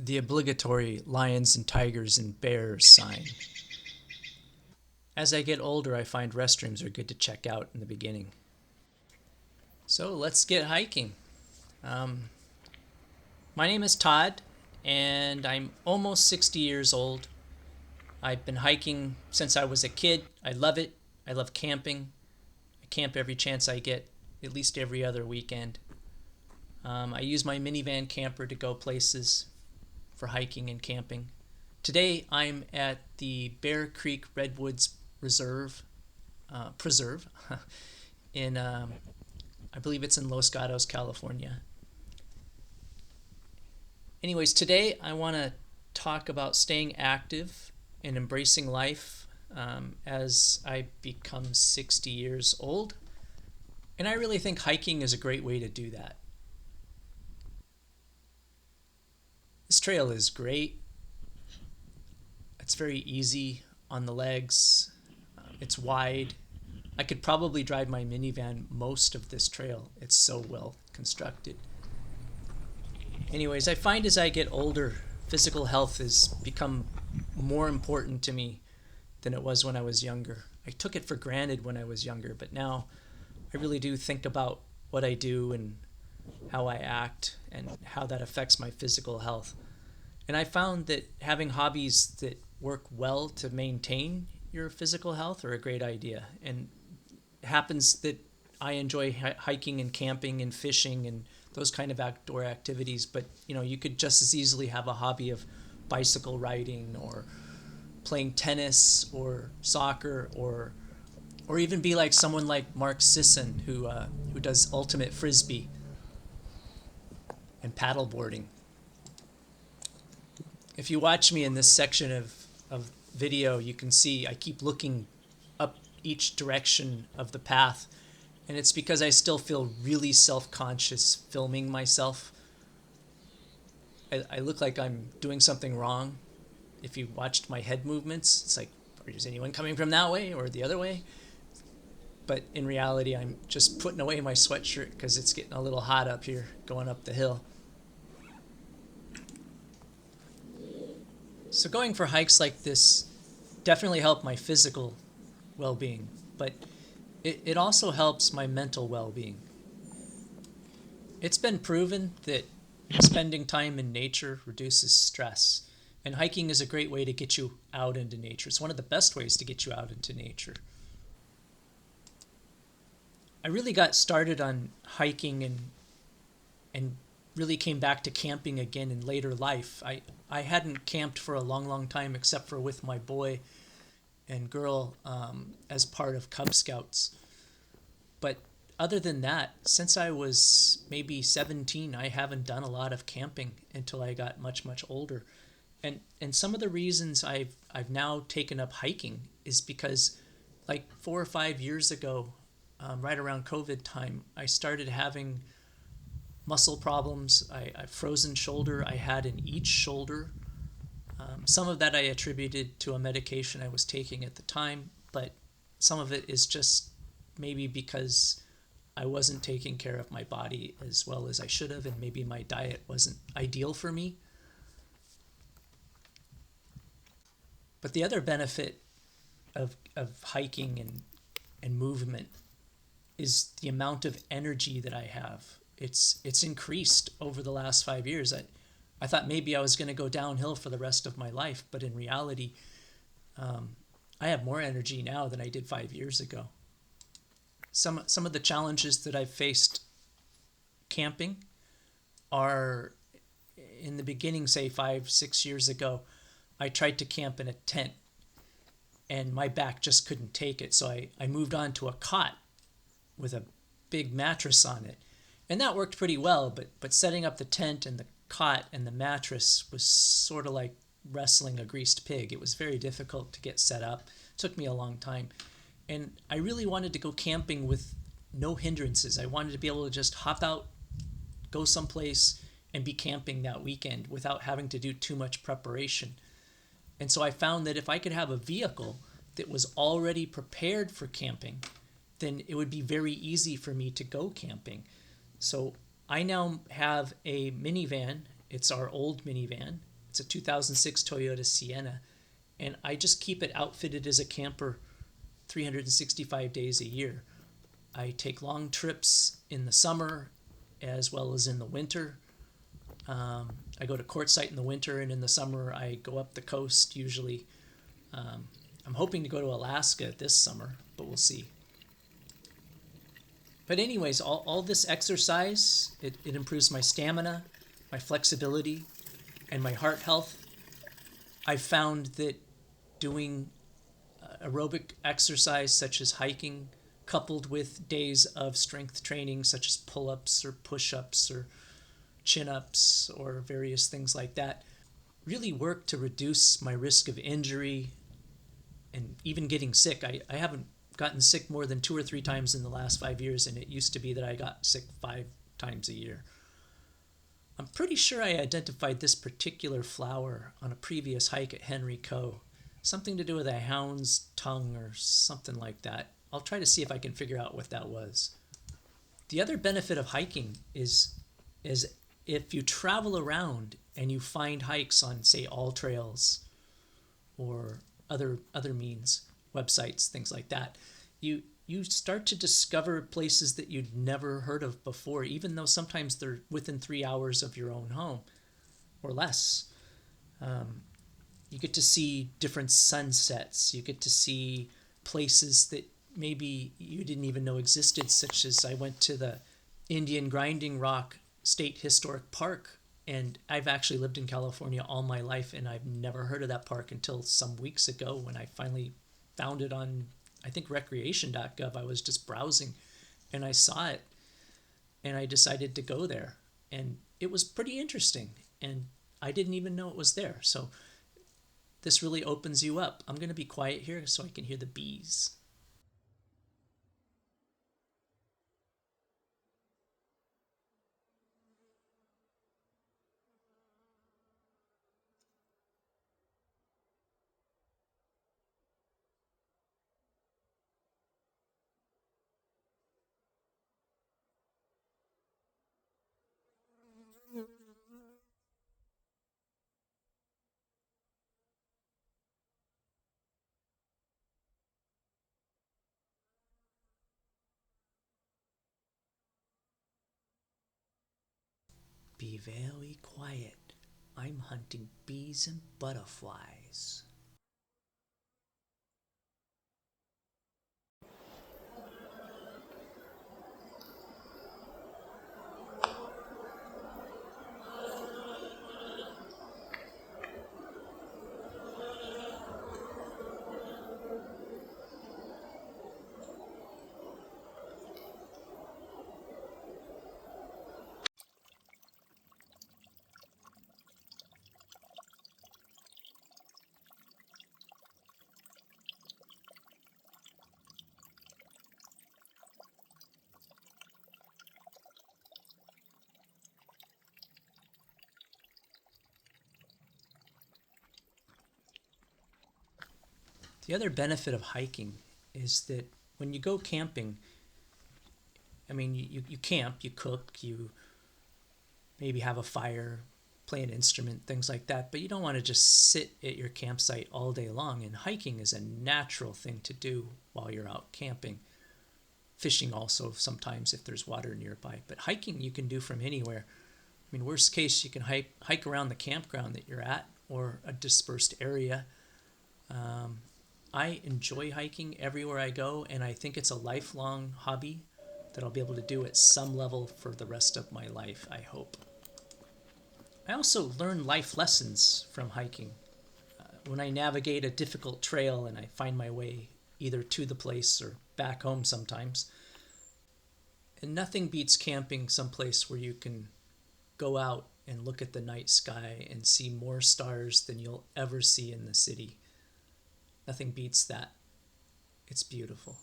the obligatory lions and tigers and bears sign. As I get older, I find restrooms are good to check out in the beginning. So let's get hiking. Um, my name is Todd, and I'm almost 60 years old. I've been hiking since I was a kid. I love it. I love camping. I camp every chance I get, at least every other weekend. I use my minivan camper to go places for hiking and camping. Today I'm at the Bear Creek Redwoods Preserve in, I believe it's in Los Gatos, California. Anyways, today I want to talk about staying active and embracing life as I become 60 years old. And I really think hiking is a great way to do that. This trail is great. It's very easy on the legs. It's wide. I could probably drive my minivan most of this trail. It's so well constructed. Anyways, I find as I get older, physical health has become more important to me than it was when I was younger. I took it for granted when I was younger, but now I really do think about what I do and how I act and how that affects my physical health. And I found that having hobbies that work well to maintain your physical health are a great idea. And it happens that I enjoy hiking and camping and fishing and those kind of outdoor activities, but you could just as easily have a hobby of bicycle riding or playing tennis or soccer or even be like someone like Mark Sisson who does ultimate frisbee and paddleboarding. If you watch me in this section of video, you can see I keep looking up each direction of the path, and it's because I still feel really self-conscious filming myself. I look like I'm doing something wrong. If you watched my head movements, it's like, is anyone coming from that way or the other way? But in reality, I'm just putting away my sweatshirt because it's getting a little hot up here going up the hill. So going for hikes like this definitely helped my physical well-being, but it also helps my mental well-being. It's been proven that spending time in nature reduces stress, and hiking is a great way to get you out into nature. It's one of the best ways to get you out into nature. I really got started on hiking and really came back to camping again in later life. I hadn't camped for a long time except for with my boy and girl as part of Cub Scouts. But other than that, since I was maybe 17, I haven't done a lot of camping until I got much older. And some of the reasons I've now taken up hiking is because like 4 or 5 years ago, right around COVID time, I started having muscle problems. I frozen shoulder. I had in each shoulder. Some of that I attributed to a medication I was taking at the time, but some of it is just maybe because I wasn't taking care of my body as well as I should have, and maybe my diet wasn't ideal for me. But the other benefit of hiking and movement is the amount of energy that I have. It's increased over the last 5 years. I thought maybe I was going to go downhill for the rest of my life, but in reality, I have more energy now than I did 5 years ago. Some of the challenges that I've faced camping are in the beginning, say 5-6 years ago, I tried to camp in a tent and my back just couldn't take it. So I moved on to a cot with a big mattress on it. And that worked pretty well, but setting up the tent and the cot and the mattress was sort of like wrestling a greased pig. It was very difficult to get set up. It took me a long time. And I really wanted to go camping with no hindrances. I wanted to be able to just hop out, go someplace, and be camping that weekend without having to do too much preparation. And so I found that if I could have a vehicle that was already prepared for camping, then it would be very easy for me to go camping. So I now have a minivan. It's our old minivan. It's a 2006 Toyota Sienna, and I just keep it outfitted as a camper 365 days a year. I take long trips in the summer as well as in the winter. I go to Quartzsite in the winter, and in the summer I go up the coast usually. I'm hoping to go to Alaska this summer, but we'll see. But anyways, all this exercise, it improves my stamina, my flexibility, and my heart health. I've found that doing aerobic exercise such as hiking, coupled with days of strength training such as pull-ups or push-ups or chin-ups or various things like that, really work to reduce my risk of injury and even getting sick. I haven't gotten sick more than 2 or 3 times in the last 5 years, and it used to be that I got sick 5 times a year. I'm pretty sure I identified this particular flower on a previous hike at Henry Cove. Something to do with a hound's tongue or something like that. I'll try to see if I can figure out what that was. The other benefit of hiking is if you travel around and you find hikes on, say, All Trails or other means, websites, things like that, you start to discover places that you'd never heard of before, even though sometimes they're within 3 hours of your own home or less. You get to see different sunsets. You get to see places that maybe you didn't even know existed, such as I went to the Indian Grinding Rock State Historic Park, and I've actually lived in California all my life, and I've never heard of that park until some weeks ago when I finally found it on, I think, recreation.gov. I was just browsing, and I saw it, and I decided to go there, and it was pretty interesting, and I didn't even know it was there. So this really opens you up. I'm going to be quiet here so I can hear the bees. Be very quiet. I'm hunting bees and butterflies. The other benefit of hiking is that when you go camping, I mean, you camp, you cook, you maybe have a fire, play an instrument, things like that, but you don't want to just sit at your campsite all day long. And hiking is a natural thing to do while you're out camping. Fishing also sometimes if there's water nearby, but hiking you can do from anywhere. I mean, worst case, you can hike around the campground that you're at or a dispersed area. I enjoy hiking everywhere I go, and I think it's a lifelong hobby that I'll be able to do at some level for the rest of my life, I hope. I also learn life lessons from hiking. When I navigate a difficult trail and I find my way either to the place or back home sometimes, and nothing beats camping someplace where you can go out and look at the night sky and see more stars than you'll ever see in the city. Nothing beats that. It's beautiful.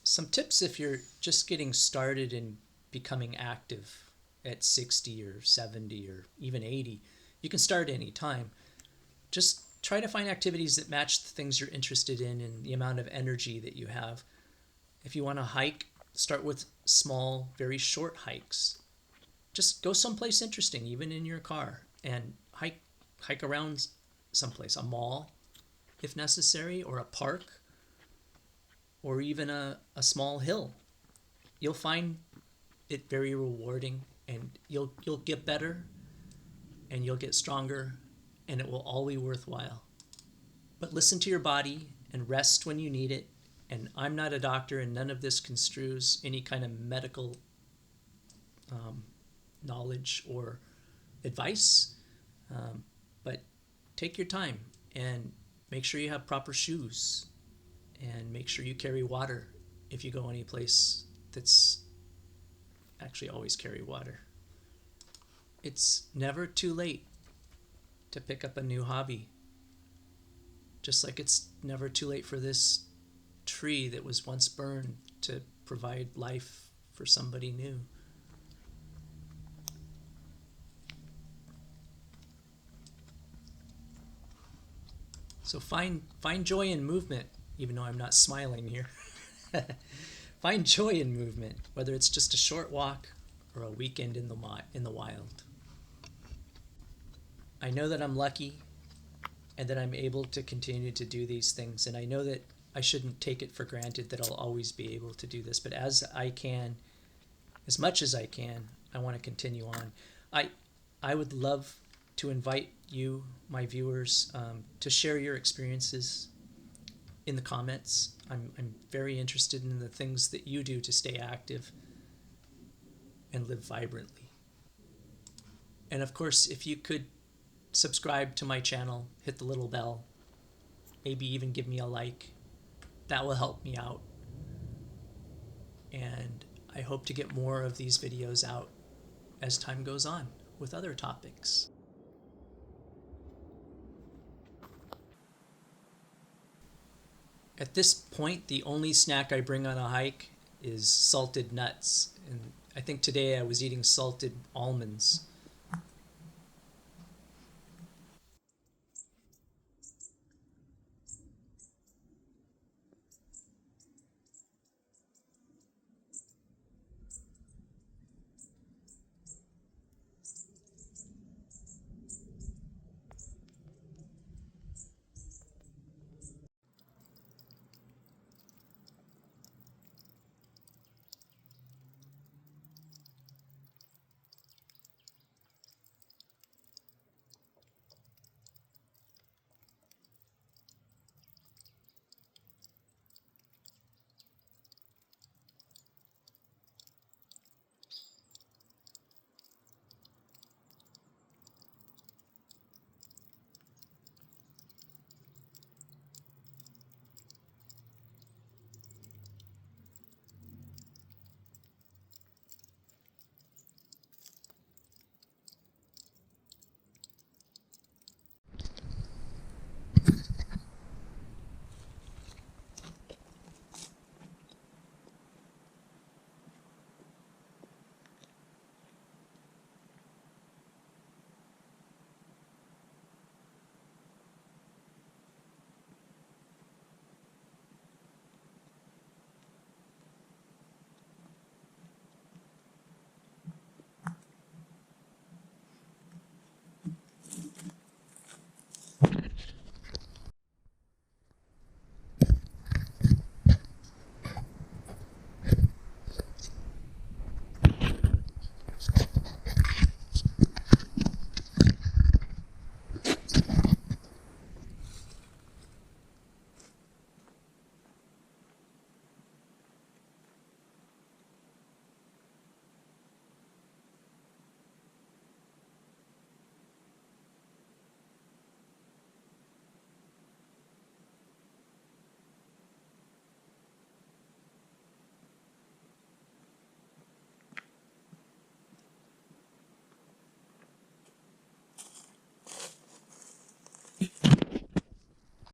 Some tips if you're just getting started in becoming active at 60 or 70 or even 80. You can start any time. Just try to find activities that match the things you're interested in and the amount of energy that you have. If you want to hike, start with small, very short hikes. Just go someplace interesting, even in your car, and hike hike around someplace, a mall if necessary, or a park, or even a small hill. You'll find it very rewarding, and you'll get better and you'll get stronger, and it will all be worthwhile. But listen to your body and rest when you need it. And I'm not a doctor, and none of this construes any kind of medical knowledge or advice. But take your time and make sure you have proper shoes, and make sure you carry water if you go any place that's actually always carry water. It's never too late to pick up a new hobby. Just like it's never too late for this tree that was once burned to provide life for somebody new. So find joy in movement, even though I'm not smiling here. Find joy in movement, whether it's just a short walk or a weekend in the wild. I know that I'm lucky and that I'm able to continue to do these things, and I know that I shouldn't take it for granted that I'll always be able to do this, but as much as I can, I want to continue on. I would love to invite you, my viewers, to share your experiences in the comments. I'm very interested in the things that you do to stay active and live vibrantly. And of course, if you could subscribe to my channel, hit the little bell, maybe even give me a like, that will help me out. And I hope to get more of these videos out as time goes on with other topics. At this point, the only snack I bring on a hike is salted nuts. And I think today I was eating salted almonds.